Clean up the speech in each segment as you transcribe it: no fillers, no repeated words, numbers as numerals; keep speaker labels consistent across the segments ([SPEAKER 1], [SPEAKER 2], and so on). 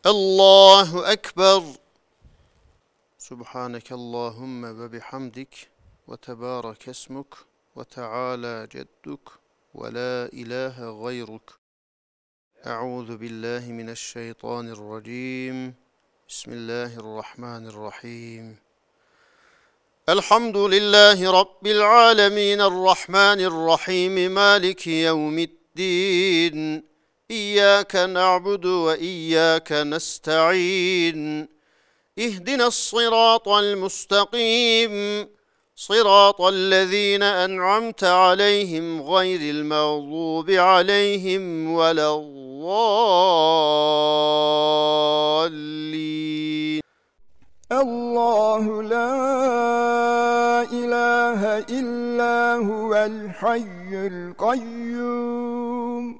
[SPEAKER 1] الله أكبر. سبحانك اللهم وبحمدك وتبارك اسمك وتعالى جدك ولا إله غيرك. أعوذ بالله من الشيطان الرجيم. بسم الله الرحمن الرحيم. الحمد لله رب العالمين الرحمن الرحيم مالك يوم الدين. إياك نعبد وإياك نستعين. اهدنا الصراط المستقيم صراط الذين أنعمت عليهم غير المغضوب عليهم ولا الضالين.
[SPEAKER 2] الله لا إله إلا هو الحي القيوم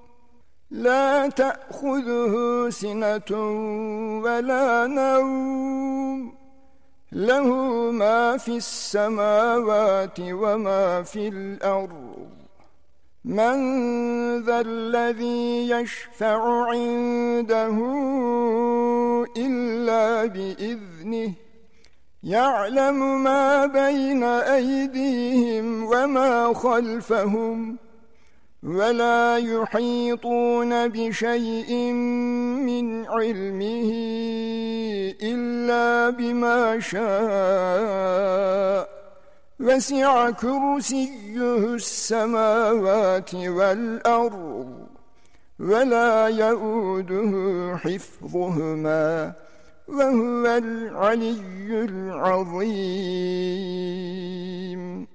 [SPEAKER 2] لا تأخذه سنة ولا نوم له ما في السماوات وما في الأرض من ذا الذي يشفع عنده إلا بإذنه يعلم ما بين أيديهم وما خلفهم ولا يحيطون بشيء من علمه إلا بما شاء وسع كرسيه السماوات والأرض ولا يؤوده حفظهما وهو العلي العظيم.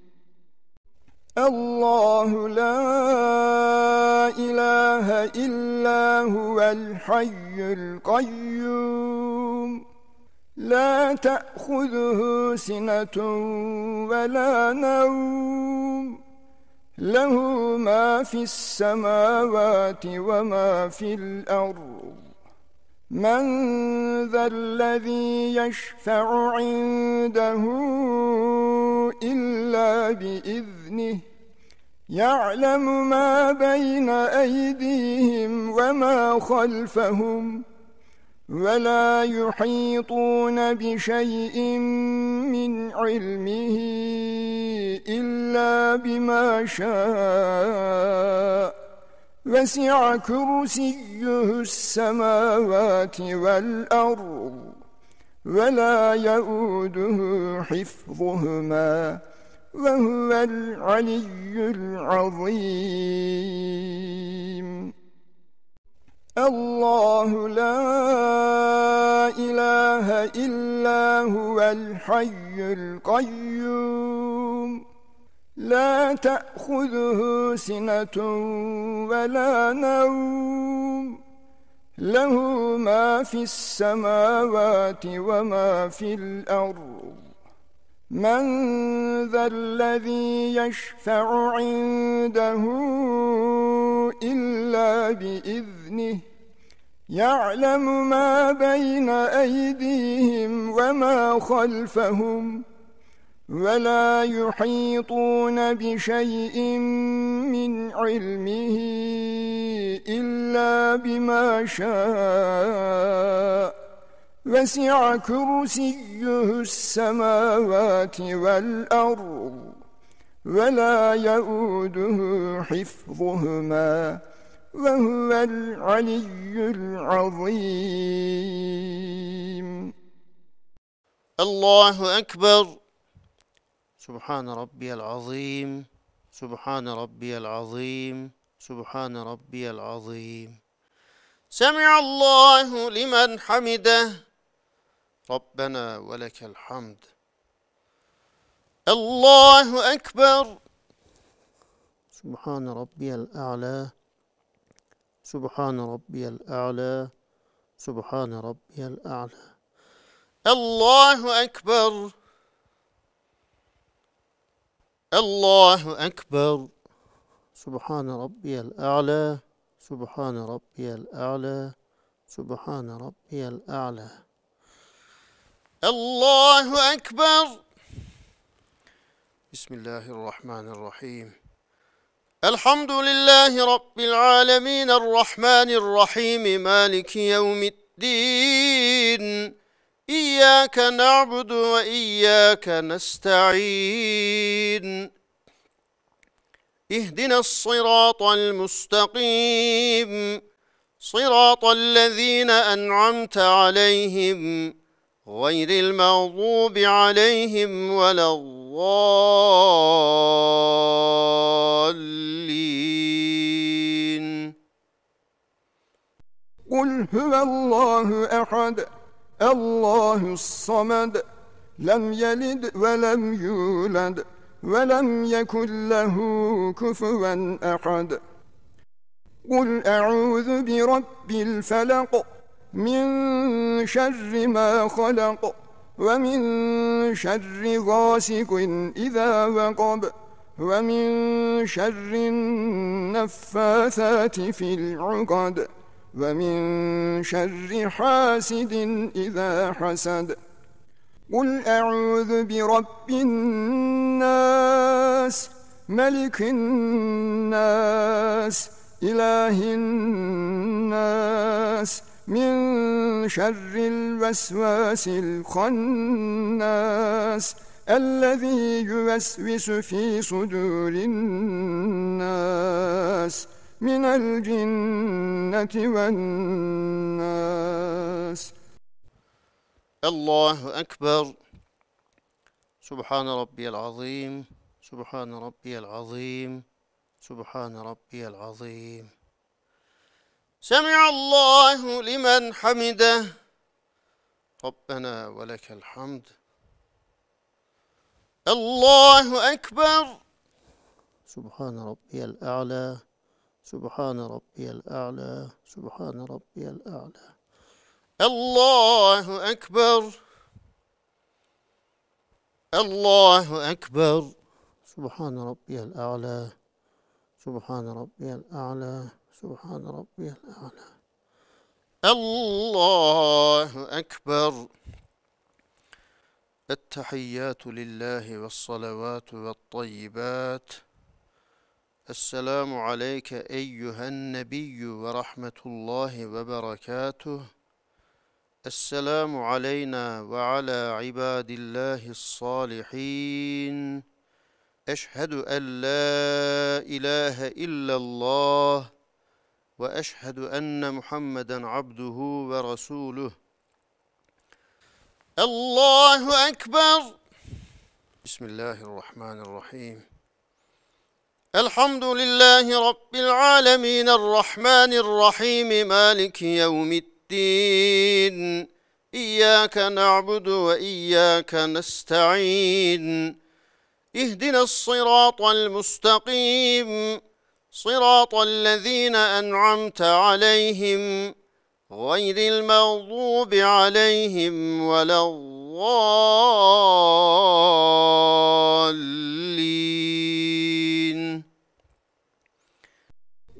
[SPEAKER 2] الله لا إله إلا هو الحي القيوم لا تأخذه سنة ولا نوم له ما في السماوات وما في الأرض من ذا الذي يشفع عنده إلا بإذنه يعلم ما بين أيديهم وما خلفهم ولا يحيطون بشيء من علمه إلا بما شاء وسع كرسيه السماوات والأرض ولا يؤوده حفظهما وهو العلي العظيم. الله لا إله إلا هو الحي القيوم لا تأخذه سنة ولا نوم له ما في السماوات وما في الأرض من ذا الذي يشفع عنده إلا بإذنه يعلم ما بين أيديهم وما خلفهم ولا يحيطون بشيء من علمه إلا بما شاء وسع كرسيه السماوات والأرض ولا يؤوده حفظهما وهو العلي العظيم.
[SPEAKER 1] الله أكبر. سبحان ربي العظيم. سبحان ربي العظيم. سبحان ربي العظيم. سمع الله لمن حمده. ربنا ولك الحمد. الله أكبر. سبحان ربي الأعلى. سبحان ربي الأعلى. سبحان ربي الأعلى. الله أكبر. الله أكبر. سبحان ربي الأعلى. سبحان ربي الأعلى. سبحان ربي الأعلى. الله أكبر. بسم الله الرحمن الرحيم. الحمد لله رب العالمين الرحمن الرحيم مالك يوم الدين. الدين إياك نعبد وإياك نستعين اهدنا الصراط المستقيم صراط الذين أنعمت عليهم غير المغضوب عليهم ولا الضالين.
[SPEAKER 2] قل هو الله أحد الله الصمد لم يلد ولم يولد ولم يكن له كفوا أحد. قل أعوذ برب الفلق من شر ما خلق ومن شر غاسق إذا وقب ومن شر النفاثات في العقد ومن شر حاسد إذا حسد. قل أعوذ برب الناس ملك الناس إله الناس من شر الوسواس الخناس الذي يوسوس في صدور الناس من الجنة والناس.
[SPEAKER 1] الله أكبر. سبحان ربي العظيم سبحان ربي العظيم سبحان ربي العظيم. سمع الله لمن حمده ربنا ولك الحمد. الله أكبر. سبحان ربي الأعلى سبحان ربي الأعلى سبحان ربي الأعلى. الله أكبر. الله أكبر. سبحان ربي الأعلى سبحان ربي الأعلى سبحان ربي الأعلى. الله أكبر. التحيات لله والصلوات والطيبات. السلام عليك أيها النبي ورحمة الله وبركاته. السلام علينا وعلى عباد الله الصالحين. أشهد أن لا إله إلا الله وأشهد أن محمدا عبده ورسوله. الله أكبر. بسم الله الرحمن الرحيم. الحمد لله رب العالمين الرحمن الرحيم مالك يوم الدين إياك نعبد وإياك نستعين اهدنا الصراط المستقيم صراط الذين أنعمت عليهم غير المغضوب عليهم ولا الضالين.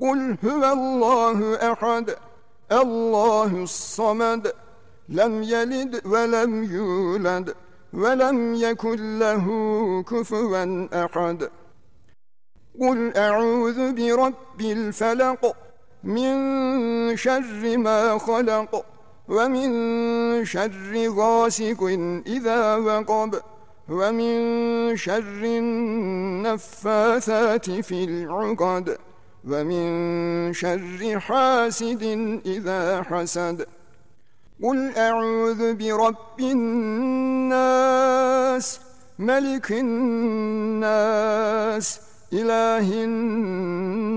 [SPEAKER 2] قل هو الله أحد الله الصمد لم يلد ولم يولد ولم يكن له كفوا أحد. قل أعوذ برب الفلق من شر ما خلق ومن شر غاسق إذا وقب ومن شر النفاثات في العقد ومن شر حاسد إذا حسد. قل أعوذ برب الناس ملك الناس إله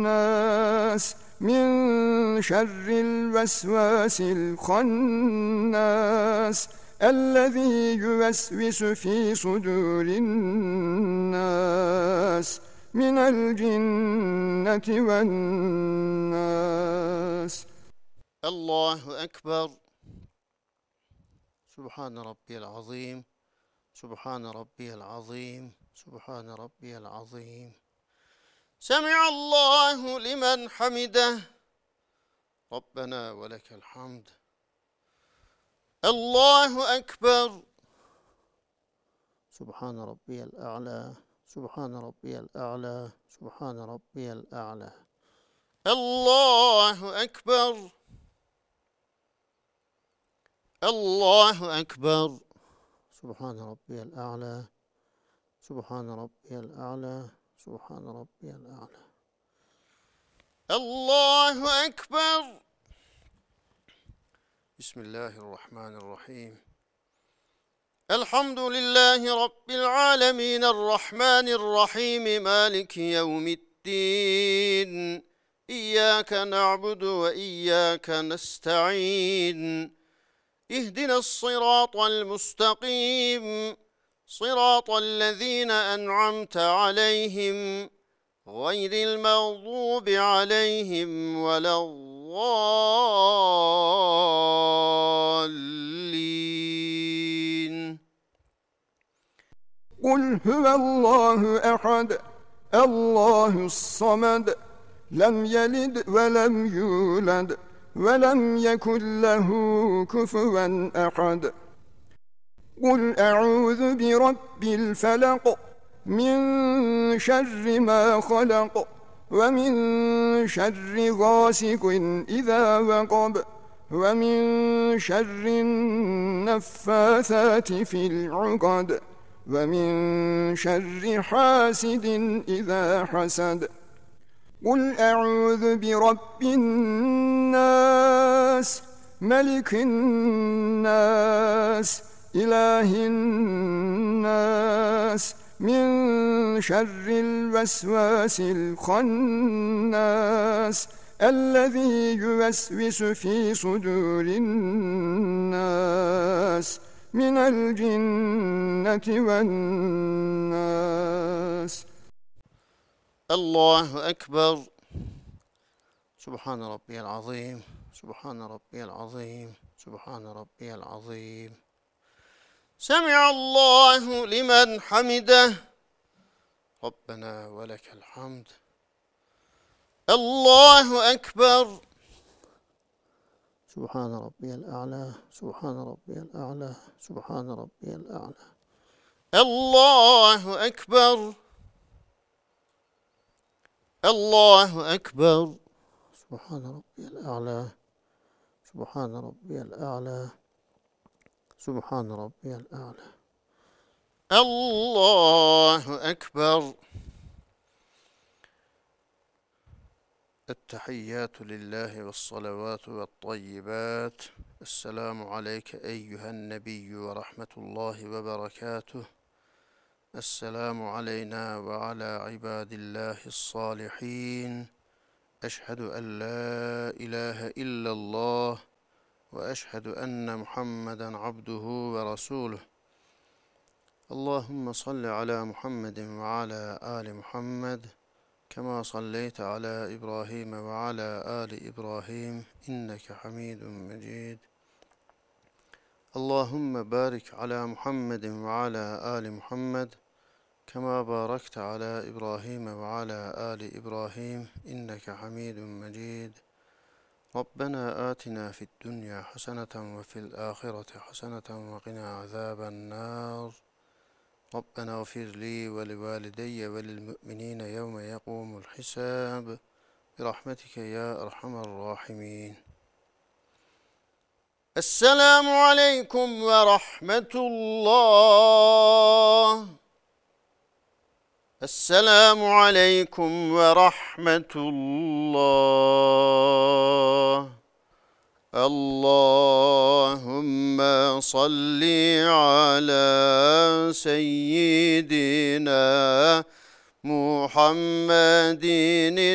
[SPEAKER 2] الناس من شر الوسواس الخناس الذي يوسوس في صدور الناس من الجنة والناس.
[SPEAKER 1] الله أكبر. سبحان ربي العظيم سبحان ربي العظيم سبحان ربي العظيم. سمع الله لمن حمده ربنا ولك الحمد. الله أكبر. سبحان ربي الأعلى سبحان ربي الأعلى سبحان ربي الأعلى. الله أكبر. الله أكبر. سبحان ربي الأعلى. سبحان ربي الأعلى. سبحان ربي الأعلى. الله أكبر. بسم الله الرحمن الرحيم. الحمد لله رب العالمين الرحمن الرحيم مالك يوم الدين. إياك نعبد وإياك نستعين. اهدنا الصراط المستقيم صراط الذين أنعمت عليهم غير المغضوب عليهم ولا الضالين.
[SPEAKER 2] قل هو الله أحد الله الصمد لم يلد ولم يولد ولم يكن له كفوا أحد. قل أعوذ برب الفلق من شر ما خلق ومن شر غاسق إذا وقب ومن شر النفاثات في العقد ومن شر حاسد إذا حسد. قل أعوذ برب الناس ملك الناس إله الناس من شر الوسواس الخناس الذي يوسوس في صدور الناس من الجنة والناس.
[SPEAKER 1] الله أكبر. سبحان ربي العظيم. سبحان ربي العظيم. سبحان ربي العظيم. سمع الله لمن حمده. ربنا ولك الحمد. الله أكبر. سبحان ربي الأعلى. سبحان ربي الأعلى. سبحان ربي الأعلى. الله أكبر. الله أكبر. سبحان ربي الأعلى. سبحان ربي الأعلى. سبحان ربي الأعلى. الله أكبر. التحيات لله والصلوات والطيبات. السلام عليك أيها النبي ورحمة الله وبركاته. السلام علينا وعلى عباد الله الصالحين. أشهد أن لا إله إلا الله وأشهد أن محمدا عبده ورسوله. اللهم صل على محمد وعلى آل محمد كما صليت على إبراهيم وعلى آل إبراهيم إنك حميد مجيد. اللهم بارك على محمد وعلى آل محمد كما باركت على إبراهيم وعلى آل إبراهيم إنك حميد مجيد. ربنا آتنا في الدنيا حسنة وفي الآخرة حسنة وقنا عذاب النار. ربنا اغفر لي ولوالدي وللمؤمنين يوم يقوم الحساب برحمتك يا أرحم الراحمين. السلام عليكم ورحمة الله. السلام عليكم ورحمة الله. اللهم صل على سيدنا محمد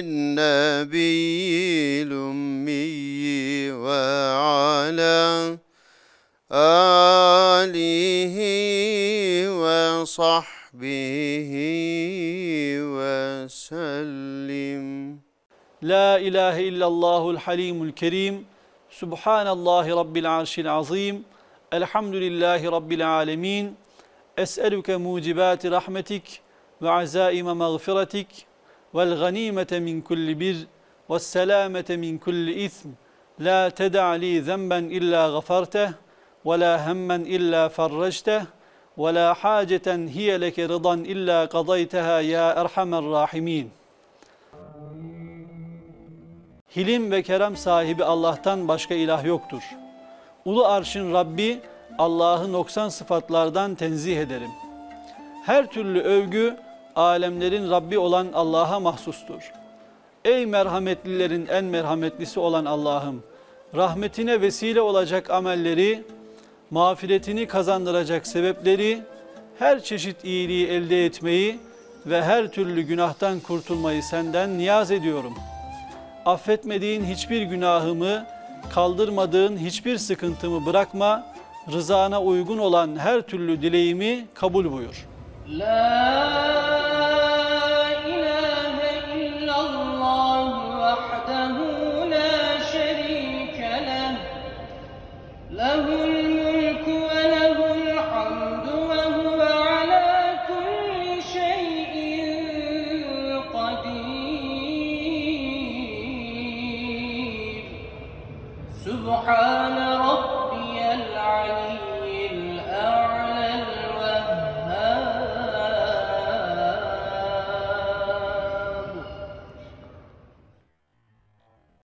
[SPEAKER 1] النبي الأمي وعلى آله وصحبه وسلم.
[SPEAKER 3] لا إله إلا الله الحليم الكريم. Subhanallahi Rabbil arşil azim. Elhamdülillahi Rabbil alemin. Es'eluke mucibati rahmetik ve azaime mağfiretik vel ganimete min kulli bir ve selamete min kulli ism. La ted'a li zenben illa gafarteh ve la hemmen illa farrajteh ve la haceten hiye leke rıdan illa qadayteha ya erhamer rahimin. Hilim ve kerem sahibi Allah'tan başka ilah yoktur. Ulu Arş'ın Rabbi Allah'ı noksan sıfatlardan tenzih ederim. Her türlü övgü alemlerin Rabbi olan Allah'a mahsustur. Ey merhametlilerin en merhametlisi olan Allah'ım, rahmetine vesile olacak amelleri, mağfiretini kazandıracak sebepleri, her çeşit iyiliği elde etmeyi ve her türlü günahtan kurtulmayı senden niyaz ediyorum. Affetmediğin hiçbir günahımı, kaldırmadığın hiçbir sıkıntımı bırakma, rızana uygun olan her türlü dileğimi kabul buyur.
[SPEAKER 4] La ilahe illallah vahdehu la şerike leh. Lehul mulku ve lehul hamdu ve huve ala kulli şeyin kadir. Subhane Rabbi